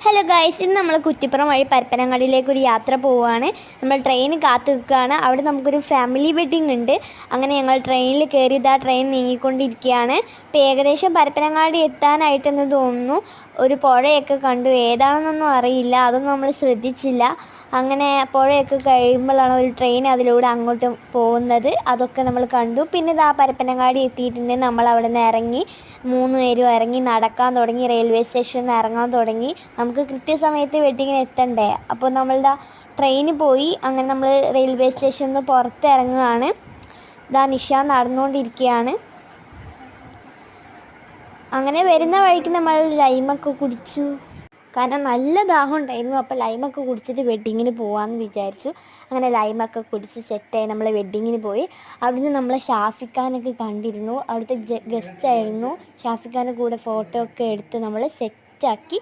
Hello guys, ഇന്ന് നമ്മൾ കുറ്റിപ്പുറം വഴി പരപ്പനങ്ങാടിയിലേക്ക് ഒരു യാത്ര പോവുകയാണ്. നമ്മൾ ട്രെയിൻ കാത്തു നിൽക്കുകയാണ്. അവിടെ നമുക്കൊരു ഫാമിലി വെഡ്ഡിങ് ഉണ്ട്. അങ്ങനെ ഞങ്ങൾ ട്രെയിനിൽ കയറിയത് ആ ട്രെയിൻ നീങ്ങിക്കൊണ്ടിരിക്കുകയാണ്. ഇപ്പോൾ ഏകദേശം പരപ്പനങ്ങാടി എത്താനായിട്ടെന്ന് തോന്നുന്നു. ഒരു പുഴയൊക്കെ കണ്ടു, ഏതാണെന്നൊന്നും അറിയില്ല, അതൊന്നും നമ്മൾ ശ്രദ്ധിച്ചില്ല. അങ്ങനെ പുഴയൊക്കെ കഴിയുമ്പോഴാണ് ഒരു ട്രെയിൻ അതിലൂടെ അങ്ങോട്ട് പോകുന്നത്. അതൊക്കെ നമ്മൾ കണ്ടു. പിന്നെ ഇതാ പരപ്പനങ്ങാടി എത്തിയിട്ടുണ്ട്. നമ്മൾ അവിടെ നിന്ന് ഇറങ്ങി 3 പേരും ഇറങ്ങി നടക്കാൻ തുടങ്ങി. റെയിൽവേ സ്റ്റേഷനിൽ നിന്ന് ഇറങ്ങാൻ തുടങ്ങി. നമുക്ക് കൃത്യസമയത്ത് വെഡിങ്ങിന് എത്തണ്ടേ. അപ്പോൾ നമ്മളുടെ ട്രെയിന് പോയി. അങ്ങനെ നമ്മൾ റെയിൽവേ സ്റ്റേഷനിൽ നിന്ന് പുറത്തിറങ്ങുകയാണ്. ഇതാ നിഷ നടന്നുകൊണ്ടിരിക്കുകയാണ്. അങ്ങനെ വരുന്ന വഴിക്ക് നമ്മൾ ലൈമൊക്കെ കുടിച്ചു. കാരണം നല്ല ദാഹം ഉണ്ടായിരുന്നു. അപ്പോൾ ലൈമൊക്കെ കുടിച്ചിട്ട് വെഡ്ഡിങ്ങിന് പോകാമെന്ന് വിചാരിച്ചു. അങ്ങനെ ലൈമൊക്കെ കുടിച്ച് സെറ്റായി നമ്മൾ വെഡ്ഡിങ്ങിന് പോയി. അവിടുന്ന് നമ്മളെ ഷാഫിഖാനൊക്കെ കണ്ടിരുന്നു. അവിടുത്തെ ഗസ്റ്റായിരുന്നു. ഷാഫിഖാൻ്റെ കൂടെ ഫോട്ടോ ഒക്കെ എടുത്ത് നമ്മൾ സെറ്റാക്കി